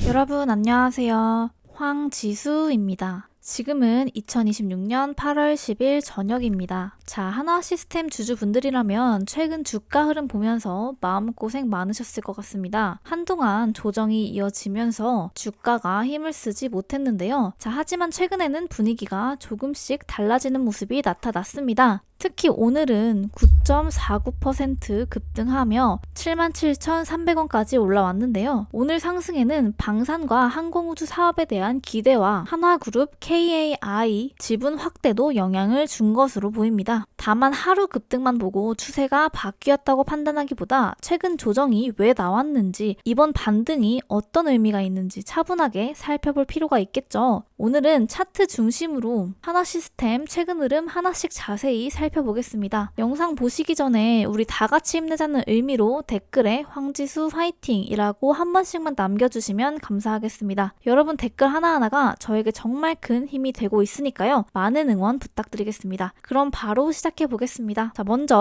여러분 안녕하세요. 황지수입니다. 지금은 2026년 8월 10일 저녁입니다. 자, 하나시스템 주주분들이라면 최근 주가 흐름 보면서 마음고생 많으셨을 것 같습니다. 한동안 조정이 이어지면서 주가가 힘을 쓰지 못했는데요. 자, 하지만 최근에는 분위기가 조금씩 달라지는 모습이 나타났습니다. 특히 오늘은 9.49% 급등하며 77,300원까지 올라왔는데요. 오늘 상승에는 방산과 항공우주 사업에 대한 기대와 한화그룹 KAI 지분 확대도 영향을 준 것으로 보입니다. 다만 하루 급등만 보고 추세가 바뀌었다고 판단하기보다 최근 조정이 왜 나왔는지, 이번 반등이 어떤 의미가 있는지 차분하게 살펴볼 필요가 있겠죠. 오늘은 차트 중심으로 하나시스템 최근 흐름 하나씩 자세히 살펴보겠습니다. 영상 보시기 전에 우리 다 같이 힘내자는 의미로 댓글에 황지수 화이팅이라고 한 번씩만 남겨주시면 감사하겠습니다. 여러분 댓글 하나하나가 저에게 정말 큰 힘이 되고 있으니까요. 많은 응원 부탁드리겠습니다. 그럼 바로 시작해 보겠습니다. 먼저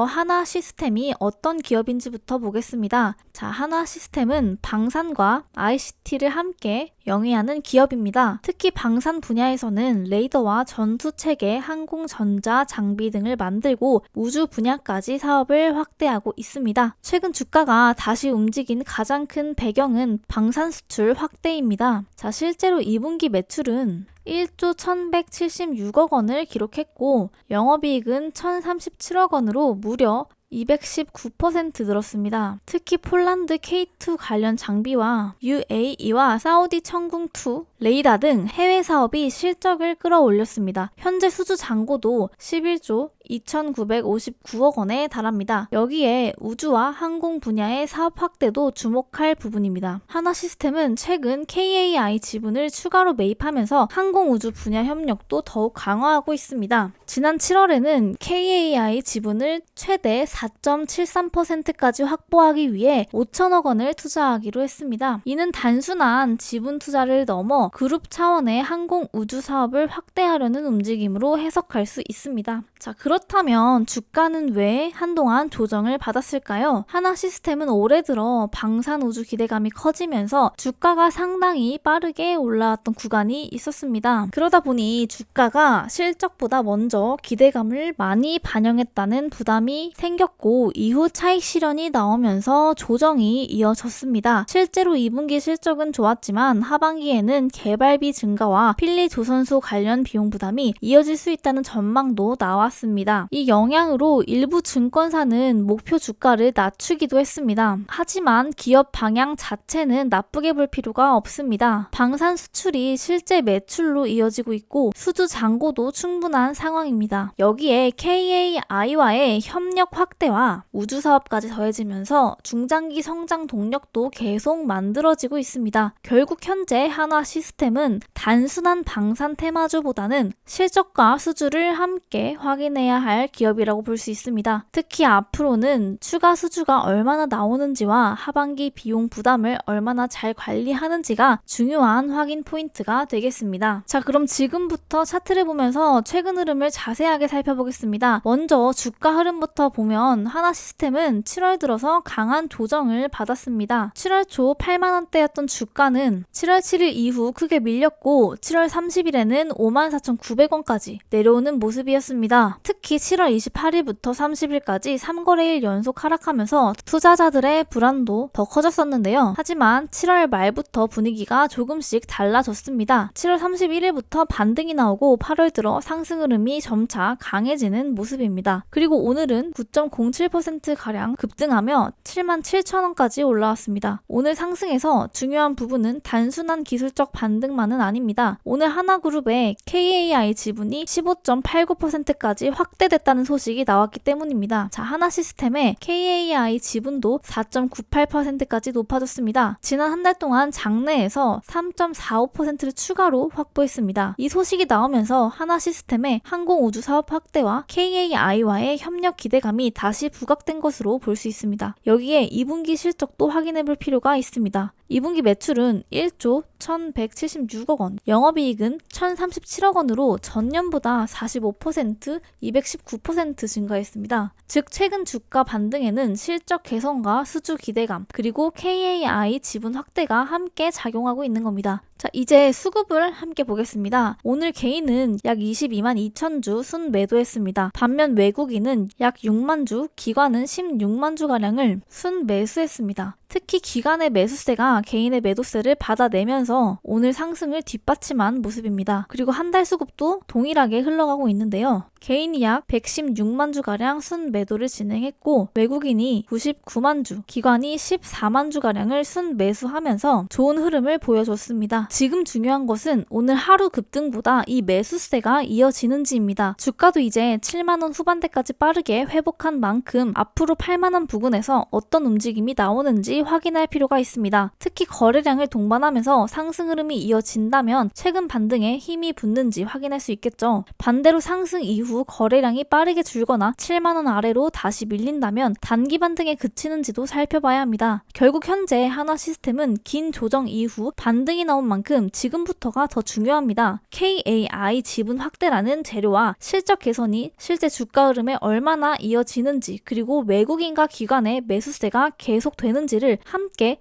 하나시스템이 어떤 기업인지부터 보겠습니다. 하나시스템은 방산과 ICT를 함께 영위하는 기업입니다. 특히 방산 분야에서는 레이더와 전투체계, 항공전자 장비 등을 만들고 우주 분야까지 사업을 확대하고 있습니다. 최근 주가가 다시 움직인 가장 큰 배경은 방산 수출 확대입니다. 실제로 2분기 매출은 1조 1176억 원을 기록했고 영업이익은 1037억 원으로 무려 219% 늘었습니다. 특히 폴란드 K2 관련 장비와 UAE와 사우디 천궁2, 레이더 등 해외 사업이 실적을 끌어올렸습니다. 현재 수주 잔고도 11조 2,959억 원에 달합니다. 여기에 우주와 항공 분야의 사업 확대도 주목할 부분입니다. 하나시스템은 최근 KAI 지분을 추가로 매입하면서 항공우주 분야 협력도 더욱 강화하고 있습니다. 지난 7월에는 KAI 지분을 최대 4.73%까지 확보하기 위해 5천억 원을 투자하기로 했습니다. 이는 단순한 지분 투자를 넘어 그룹 차원의 항공우주 사업을 확대하려는 움직임으로 해석할 수 있습니다. 그렇다면 주가는 왜 한동안 조정을 받았을까요? 하나시스템은 올해 들어 방산우주 기대감이 커지면서 주가가 상당히 빠르게 올라왔던 구간이 있었습니다. 그러다 보니 주가가 실적보다 먼저 기대감을 많이 반영했다는 부담이 생겼고 이후 차익 실현이 나오면서 조정이 이어졌습니다. 실제로 2분기 실적은 좋았지만 하반기에는 개발비 증가와 필리 조선소 관련 비용 부담이 이어질 수 있다는 전망도 나왔습니다. 이 영향으로 일부 증권사는 목표 주가를 낮추기도 했습니다. 하지만 기업 방향 자체는 나쁘게 볼 필요가 없습니다. 방산 수출이 실제 매출로 이어지고 있고 수주 잔고도 충분한 상황입니다. 여기에 KAI와의 협력 확대와 우주 사업까지 더해지면서 중장기 성장 동력도 계속 만들어지고 있습니다. 결국 현재 하나시스템은 단순한 방산 테마주보다는 실적과 수주를 함께 확인해야 할 기업이라고 볼 수 있습니다. 특히 앞으로는 추가 수주가 얼마나 나오는지와 하반기 비용 부담을 얼마나 잘 관리하는지가 중요한 확인 포인트가 되겠습니다. 그럼 지금부터 차트를 보면서 최근 흐름을 자세하게 살펴보겠습니다. 먼저 주가 흐름부터 보면 하나시스템은 7월 들어서 강한 조정을 받았습니다. 7월 초 8만원대였던 주가는 7월 7일 이후 크게 밀렸고 7월 30일에는 54,900원까지 내려오는 모습이었습니다. 특히 7월 28일부터 30일까지 3거래일 연속 하락하면서 투자자들의 불안도 더 커졌었는데요. 하지만 7월 말부터 분위기가 조금씩 달라졌습니다. 7월 31일부터 반등이 나오고 8월 들어 상승 흐름이 점차 강해지는 모습입니다. 그리고 오늘은 9.07%가량 급등하며 77,000원까지 올라왔습니다. 오늘 상승에서 중요한 부분은 단순한 기술적 반등만은 아닙니다. 오늘 하나그룹의 KAI 지분이 15.89%까지 확대됐다는 소식이 나왔기 때문입니다. 하나시스템의 KAI 지분도 4.98%까지 높아졌습니다. 지난 한 달 동안 장내에서 3.45%를 추가로 확보했습니다. 이 소식이 나오면서 하나시스템의 항공우주 사업 확대와 KAI와의 협력 기대감이 다시 부각된 것으로 볼 수 있습니다. 여기에 2분기 실적도 확인해 볼 필요가 있습니다. 2분기 매출은 1조 6,176억 원, 영업이익은 1,037억 원으로 전년보다 45%, 219% 증가했습니다. 즉 최근 주가 반등에는 실적 개선과 수주 기대감, 그리고 KAI 지분 확대가 함께 작용하고 있는 겁니다. 자, 이제 수급을 함께 보겠습니다. 오늘 개인은 약 22만 2천 주 순매도했습니다. 반면 외국인은 약 6만 주, 기관은 16만 주가량을 순매수했습니다. 특히 기관의 매수세가 개인의 매도세를 받아내면서 오늘 상승을 뒷받침한 모습입니다. 그리고 한 달 수급도 동일하게 흘러가고 있는데요. 개인이 약 116만 주가량 순매도를 진행했고 외국인이 99만 주, 기관이 14만 주가량을 순매수하면서 좋은 흐름을 보여줬습니다. 지금 중요한 것은 오늘 하루 급등보다 이 매수세가 이어지는지입니다. 주가도 이제 7만 원 후반대까지 빠르게 회복한 만큼 앞으로 8만 원 부근에서 어떤 움직임이 나오는지 확인할 필요가 있습니다. 특히 거래량을 동반하면서 상승 흐름이 이어진다면 최근 반등에 힘이 붙는지 확인할 수 있겠죠. 반대로 상승 이후 거래량이 빠르게 줄거나 7만 원 아래로 다시 밀린다면 단기 반등에 그치는지도 살펴봐야 합니다. 결국 현재 한화시스템은 긴 조정 이후 반등이 나온 만큼 지금부터가 더 중요합니다. KAI 지분 확대라는 재료와 실적 개선이 실제 주가 흐름에 얼마나 이어지는지, 그리고 외국인과 기관의 매수세가 계속되는지를 함께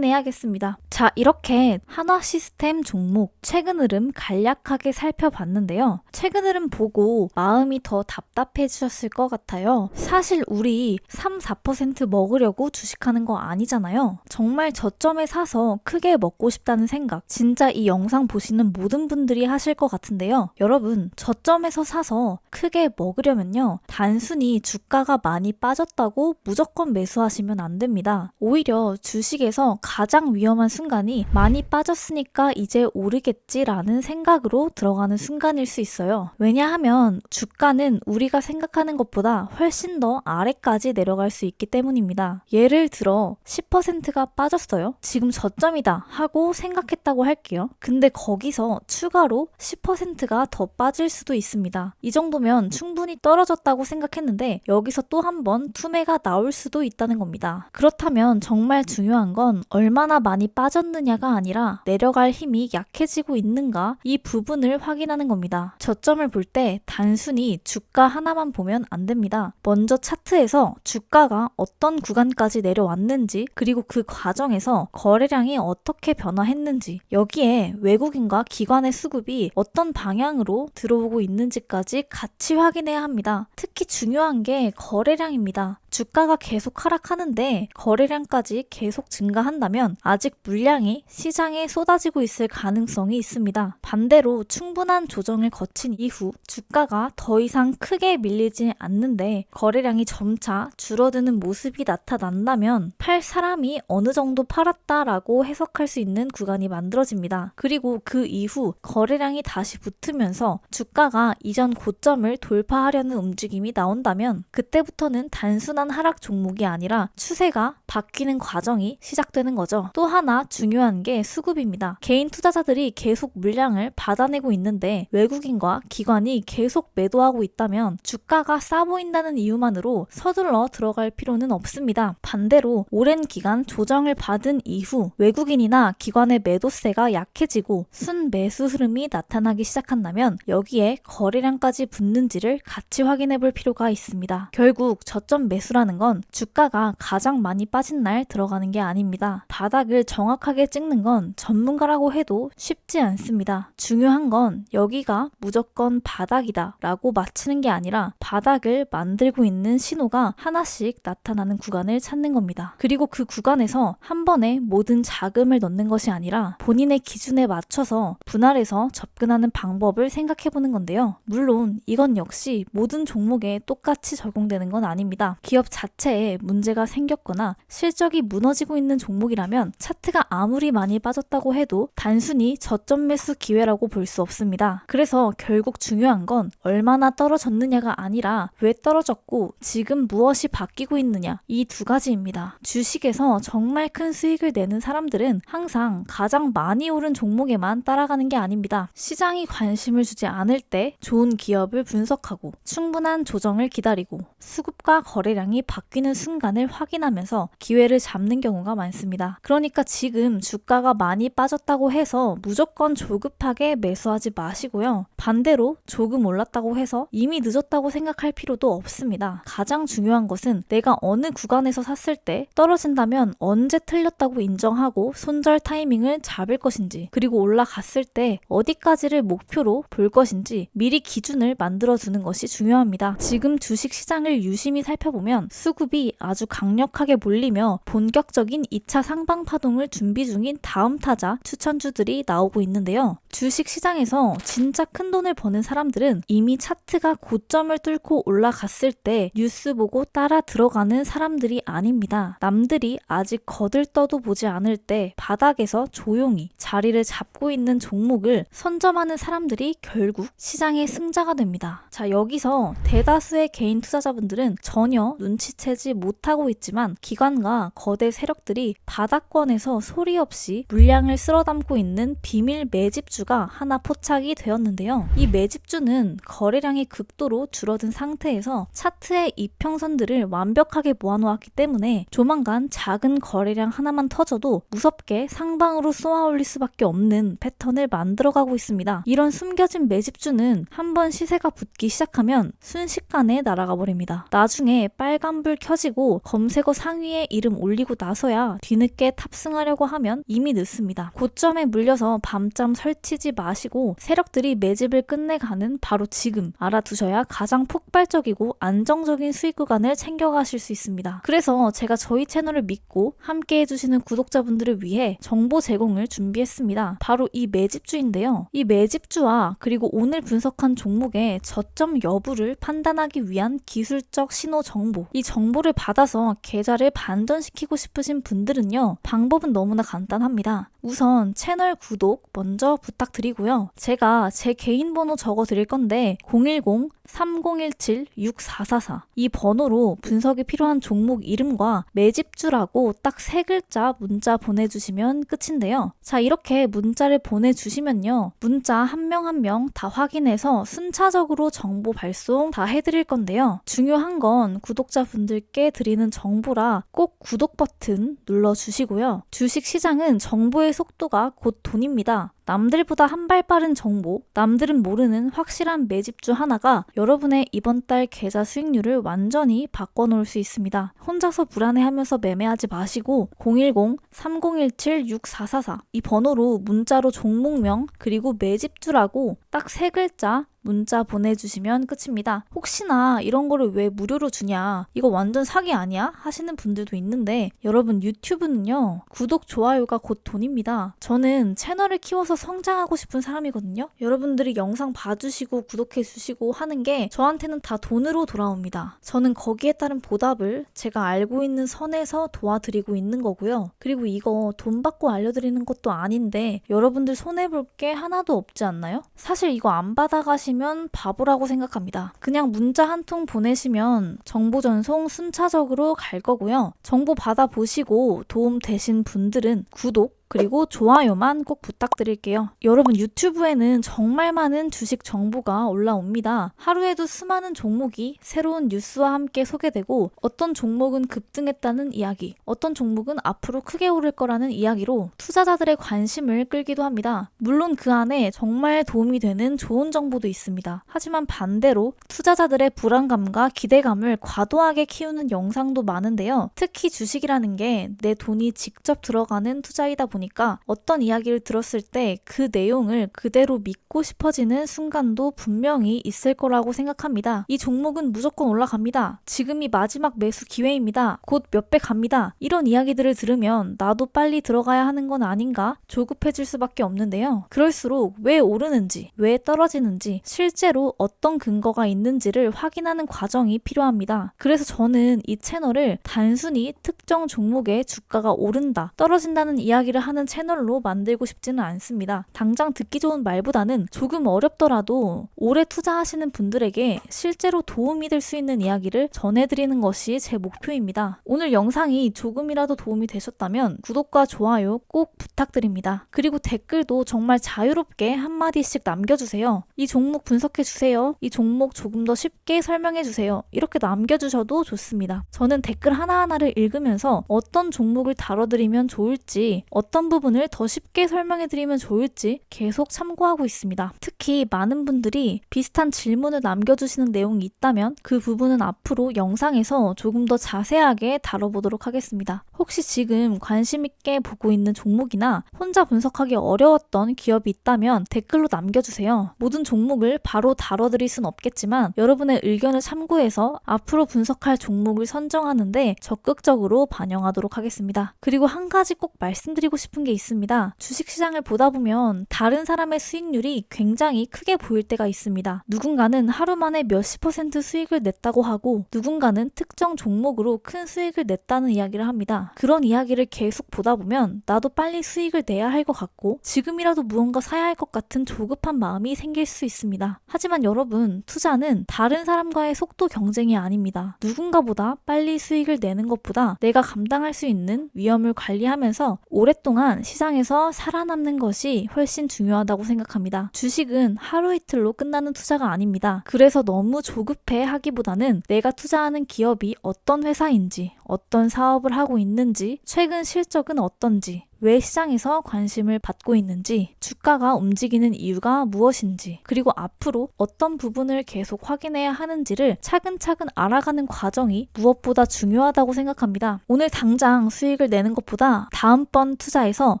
확인해야겠습니다. 자, 이렇게 한화시스템 종목 최근 흐름 간략하게 살펴봤는데요. 최근 흐름 보고 마음이 더 답답해지셨을 것 같아요. 사실 우리 3, 4% 먹으려고 주식하는 거 아니잖아요. 정말 저점에 사서 크게 먹고 싶다는 생각, 진짜 이 영상 보시는 모든 분들이 하실 것 같은데요. 여러분, 저점에서 사서 크게 먹으려면요, 단순히 주가가 많이 빠졌다고 무조건 매수하시면 안 됩니다. 오히려 주식에서 가장 위험한 순간이 많이 빠졌으니까 이제 오르겠지라는 생각으로 들어가는 순간일 수 있어요. 왜냐하면 주가는 우리가 생각하는 것보다 훨씬 더 아래까지 내려갈 수 있기 때문입니다. 예를 들어 10%가 빠졌어요. 지금 저점이다 하고 생각했다고 할게요. 근데 거기서 추가로 10%가 더 빠질 수도 있습니다. 이 정도면 충분히 떨어졌다고 생각했는데 여기서 또 한 번 투매가 나올 수도 있다는 겁니다. 그렇다면 정말 중요한 건 얼마나 많이 빠졌느냐가 아니라 내려갈 힘이 약해지고 있는가, 이 부분을 확인하는 겁니다. 저점을 볼 때 단순히 주가 하나만 보면 안 됩니다. 먼저 차트에서 주가가 어떤 구간까지 내려왔는지, 그리고 그 과정에서 거래량이 어떻게 변화했는지, 여기에 외국인과 기관의 수급이 어떤 방향으로 들어오고 있는지까지 같이 확인해야 합니다. 특히 중요한 게 거래량입니다. 주가가 계속 하락하는데 거래량까지 계속 증가한다면 아직 물량이 시장에 쏟아지고 있을 가능성이 있습니다. 반대로 충분한 조정을 거친 이후 주가가 더 이상 크게 밀리지 않는데 거래량이 점차 줄어드는 모습이 나타난다면 팔 사람이 어느 정도 팔았다라고 해석할 수 있는 구간이 만들어집니다. 그리고 그 이후 거래량이 다시 붙으면서 주가가 이전 고점을 돌파하려는 움직임이 나온다면 그때부터는 단순한 하락 종목이 아니라 추세가 바뀌는 과정이 시작되는 거죠. 또 하나 중요한 게 수급입니다. 개인 투자자들이 계속 물량을 받아내고 있는데 외국인과 기관이 계속 매도하고 있다면 주가가 싸 보인다는 이유만으로 서둘러 들어갈 필요는 없습니다. 반대로 오랜 기간 조정을 받은 이후 외국인이나 기관의 매도세가 약해지고 순매수 흐름이 나타나기 시작한다면 여기에 거래량까지 붙는지를 같이 확인해 볼 필요가 있습니다. 결국 저점 매수라는 건 주가가 가장 많이 빠진 날 들어가는 게 아닙니다. 바닥을 정확하게 찍는 건 전문가라고 해도 쉽지 않습니다. 중요한 건 여기가 무조건 바닥이다 라고 맞히는 게 아니라 바닥을 만들고 있는 신호가 하나씩 나타나는 구간을 찾는 겁니다. 그리고 그 구간에서 한 번에 모든 자금을 넣는 것이 아니라 본인의 기준에 맞춰서 분할해서 접근하는 방법을 생각해보는 건데요. 물론 이건 역시 모든 종목에 똑같이 적용되는 건 아닙니다. 기업 자체에 문제가 생겼거나 실적이 무너지고 있는 종목이라면 차트가 아무리 많이 빠졌다고 해도 단순히 저점 매수 기회라고 볼 수 없습니다. 그래서 결국 중요한 건 얼마나 떨어졌느냐가 아니라 왜 떨어졌고 지금 무엇이 바뀌고 있느냐, 이 두 가지입니다. 주식에서 정말 큰 수익을 내는 사람들은 항상 가장 많이 오른 종목에만 따라가는 게 아닙니다. 시장이 관심을 주지 않을 때 좋은 기업을 분석하고 충분한 조정을 기다리고 수급과 거래량이 거래량이 바뀌는 순간을 확인하면서 기회를 잡는 경우가 많습니다. 그러니까 지금 주가가 많이 빠졌다고 해서 무조건 조급하게 매수하지 마시고요. 반대로 조금 올랐다고 해서 이미 늦었다고 생각할 필요도 없습니다. 가장 중요한 것은 내가 어느 구간에서 샀을 때 떨어진다면 언제 틀렸다고 인정하고 손절 타이밍을 잡을 것인지, 그리고 올라갔을 때 어디까지를 목표로 볼 것인지 미리 기준을 만들어두는 것이 중요합니다. 지금 주식 시장을 유심히 살펴보면 수급이 아주 강력하게 몰리며 본격적인 2차 상방 파동을 준비 중인 다음 타자 추천주들이 나오고 있는데요. 주식 시장에서 진짜 큰 돈을 버는 사람들은 이미 차트가 고점을 뚫고 올라갔을 때 뉴스 보고 따라 들어가는 사람들이 아닙니다. 남들이 아직 거들떠도 보지 않을 때 바닥에서 조용히 자리를 잡고 있는 종목을 선점하는 사람들이 결국 시장의 승자가 됩니다. 자, 여기서 대다수의 개인 투자자분들은 전혀 눈치채지 못하고 있지만 기관과 거대 세력들이 바닥권에서 소리 없이 물량을 쓸어담고 있는 비밀 매집주가 하나 포착이 되었는데요. 이 매집주는 거래량이 극도로 줄어든 상태에서 차트의 이평선들을 완벽하게 모아놓았기 때문에 조만간 작은 거래량 하나만 터져도 무섭게 상방으로 쏘아올릴 수밖에 없는 패턴을 만들어가고 있습니다. 이런 숨겨진 매집주는 한번 시세가 붙기 시작하면 순식간에 날아가 버립니다. 나중에 빨간불 켜지고 검색어 상위에 이름 올리고 나서야 뒤늦게 탑승하려고 하면 이미 늦습니다. 고점에 물려서 밤잠 설치지 마시고 세력들이 매집을 끝내가는 바로 지금 알아두셔야 가장 폭발적이고 안정적인 수익 구간을 챙겨가실 수 있습니다. 그래서 제가 저희 채널을 믿고 함께 해주시는 구독자분들을 위해 정보 제공을 준비했습니다. 바로 이 매집주인데요. 이 매집주와 그리고 오늘 분석한 종목의 저점 여부를 판단하기 위한 기술적 신호 정보, 이 정보를 받아서 계좌를 반전시키고 싶으신 분들은요, 방법은 너무나 간단합니다. 우선 채널 구독 먼저 부탁드리고요. 제가 제 개인 번호 적어 드릴 건데 010-3017-6444 이 번호로 분석이 필요한 종목 이름과 매집주라고 딱 3글자 문자 보내주시면 끝인데요. 자, 이렇게 문자를 보내주시면요, 문자 한 명 한 명 다 확인해서 순차적으로 정보 발송 다 해드릴 건데요. 중요한 건 구독자분들께 드리는 정보라 꼭 구독 버튼 눌러주시고요. 주식 시장은 정보의 속도가 곧 돈입니다. 남들보다 한 발 빠른 정보, 남들은 모르는 확실한 매집주 하나가 여러분의 이번 달 계좌 수익률을 완전히 바꿔놓을 수 있습니다. 혼자서 불안해하면서 매매하지 마시고 010-3017-6444 이 번호로 문자로 종목명 그리고 매집주라고 딱 3글자 문자 보내주시면 끝입니다. 혹시나 이런 거를 왜 무료로 주냐, 이거 완전 사기 아니야? 하시는 분들도 있는데 여러분, 유튜브는요, 구독, 좋아요가 곧 돈입니다. 저는 채널을 키워서 성장하고 싶은 사람이거든요. 여러분들이 영상 봐주시고 구독해주시고 하는 게 저한테는 다 돈으로 돌아옵니다. 저는 거기에 따른 보답을 제가 알고 있는 선에서 도와드리고 있는 거고요. 그리고 이거 돈 받고 알려드리는 것도 아닌데 여러분들 손해볼 게 하나도 없지 않나요? 사실 이거 안 받아가시면 바보라고 생각합니다. 그냥 문자 한 통 보내시면 정보 전송 순차적으로 갈 거고요. 정보 받아보시고 도움 되신 분들은 구독 그리고 좋아요만 꼭 부탁드릴게요. 여러분, 유튜브에는 정말 많은 주식 정보가 올라옵니다. 하루에도 수많은 종목이 새로운 뉴스와 함께 소개되고 어떤 종목은 급등했다는 이야기, 어떤 종목은 앞으로 크게 오를 거라는 이야기로 투자자들의 관심을 끌기도 합니다. 물론 그 안에 정말 도움이 되는 좋은 정보도 있습니다. 하지만 반대로 투자자들의 불안감과 기대감을 과도하게 키우는 영상도 많은데요. 특히 주식이라는 게 내 돈이 직접 들어가는 투자이다 보니까 어떤 이야기를 들었을 때 그 내용을 그대로 믿고 싶어지는 순간도 분명히 있을 거라고 생각합니다. 이 종목은 무조건 올라갑니다. 지금이 마지막 매수 기회입니다. 곧 몇 배 갑니다. 이런 이야기들을 들으면 나도 빨리 들어가야 하는 건 아닌가 조급해질 수밖에 없는데요. 그럴수록 왜 오르는지, 왜 떨어지는지, 실제로 어떤 근거가 있는지를 확인하는 과정이 필요합니다. 그래서 저는 이 채널을 단순히 특정 종목의 주가가 오른다, 떨어진다는 이야기를 하는 채널로 만들고 싶지는 않습니다. 당장 듣기 좋은 말보다는 조금 어렵더라도 오래 투자하시는 분들에게 실제로 도움이 될 수 있는 이야기를 전해드리는 것이 제 목표입니다. 오늘 영상이 조금이라도 도움이 되셨다면 구독과 좋아요 꼭 부탁드립니다. 그리고 댓글도 정말 자유롭게 한마디씩 남겨주세요. 이 종목 분석해주세요. 이 종목 조금 더 쉽게 설명해주세요. 이렇게 남겨주셔도 좋습니다. 저는 댓글 하나하나를 읽으면서 어떤 종목을 다뤄드리면 좋을지, 어떤 부분을 더 쉽게 설명해드리면 좋을지 계속 참고하고 있습니다. 특히 많은 분들이 비슷한 질문을 남겨주시는 내용이 있다면 그 부분은 앞으로 영상에서 조금 더 자세하게 다뤄보도록 하겠습니다. 혹시 지금 관심 있게 보고 있는 종목이나 혼자 분석하기 어려웠던 기업이 있다면 댓글로 남겨주세요. 모든 종목을 바로 다뤄드릴 순 없겠지만 여러분의 의견을 참고해서 앞으로 분석할 종목을 선정하는데 적극적으로 반영하도록 하겠습니다. 그리고 한 가지 꼭 말씀드리고 싶은 게 있습니다. 주식시장을 보다 보면 다른 사람의 수익률이 굉장히 크게 보일 때가 있습니다. 누군가는 하루 만에 몇십 % 수익을 냈다고 하고 누군가는 특정 종목으로 큰 수익을 냈다는 이야기를 합니다. 그런 이야기를 계속 보다 보면 나도 빨리 수익을 내야 할 것 같고 지금이라도 무언가 사야 할 것 같은 조급한 마음이 생길 수 있습니다. 하지만 여러분, 투자는 다른 사람과의 속도 경쟁이 아닙니다. 누군가보다 빨리 수익을 내는 것보다 내가 감당할 수 있는 위험을 관리하면서 오랫동안 시장에서 살아남는 것이 훨씬 중요하다고 생각합니다. 주식은 하루 이틀로 끝나는 투자가 아닙니다. 그래서 너무 조급해 하기보다는 내가 투자하는 기업이 어떤 회사인지, 어떤 사업을 하고 있는지, 최근 실적은 어떤지, 왜 시장에서 관심을 받고 있는지, 주가가 움직이는 이유가 무엇인지, 그리고 앞으로 어떤 부분을 계속 확인해야 하는지를 차근차근 알아가는 과정이 무엇보다 중요하다고 생각합니다. 오늘 당장 수익을 내는 것보다 다음번 투자에서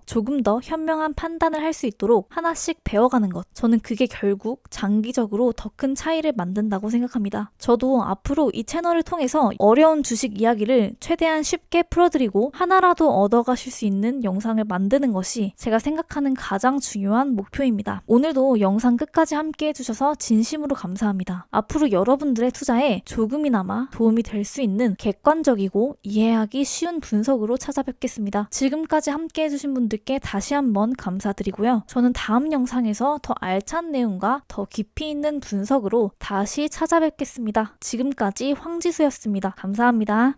조금 더 현명한 판단을 할 수 있도록 하나씩 배워가는 것, 저는 그게 결국 장기적으로 더 큰 차이를 만든다고 생각합니다. 저도 앞으로 이 채널을 통해서 어려운 주식 이야기를 최대한 쉽게 풀어드리고 하나라도 얻어가실 수 있는 영상을 만드는 것이 제가 생각하는 가장 중요한 목표입니다. 오늘도 영상 끝까지 함께 해주셔서 진심으로 감사합니다. 앞으로 여러분들의 투자에 조금이나마 도움이 될 수 있는 객관적이고 이해하기 쉬운 분석으로 찾아뵙겠습니다. 지금까지 함께 해주신 분들께 다시 한번 감사드리고요. 저는 다음 영상에서 더 알찬 내용과 더 깊이 있는 분석으로 다시 찾아뵙겠습니다. 지금까지 황지수였습니다. 감사합니다.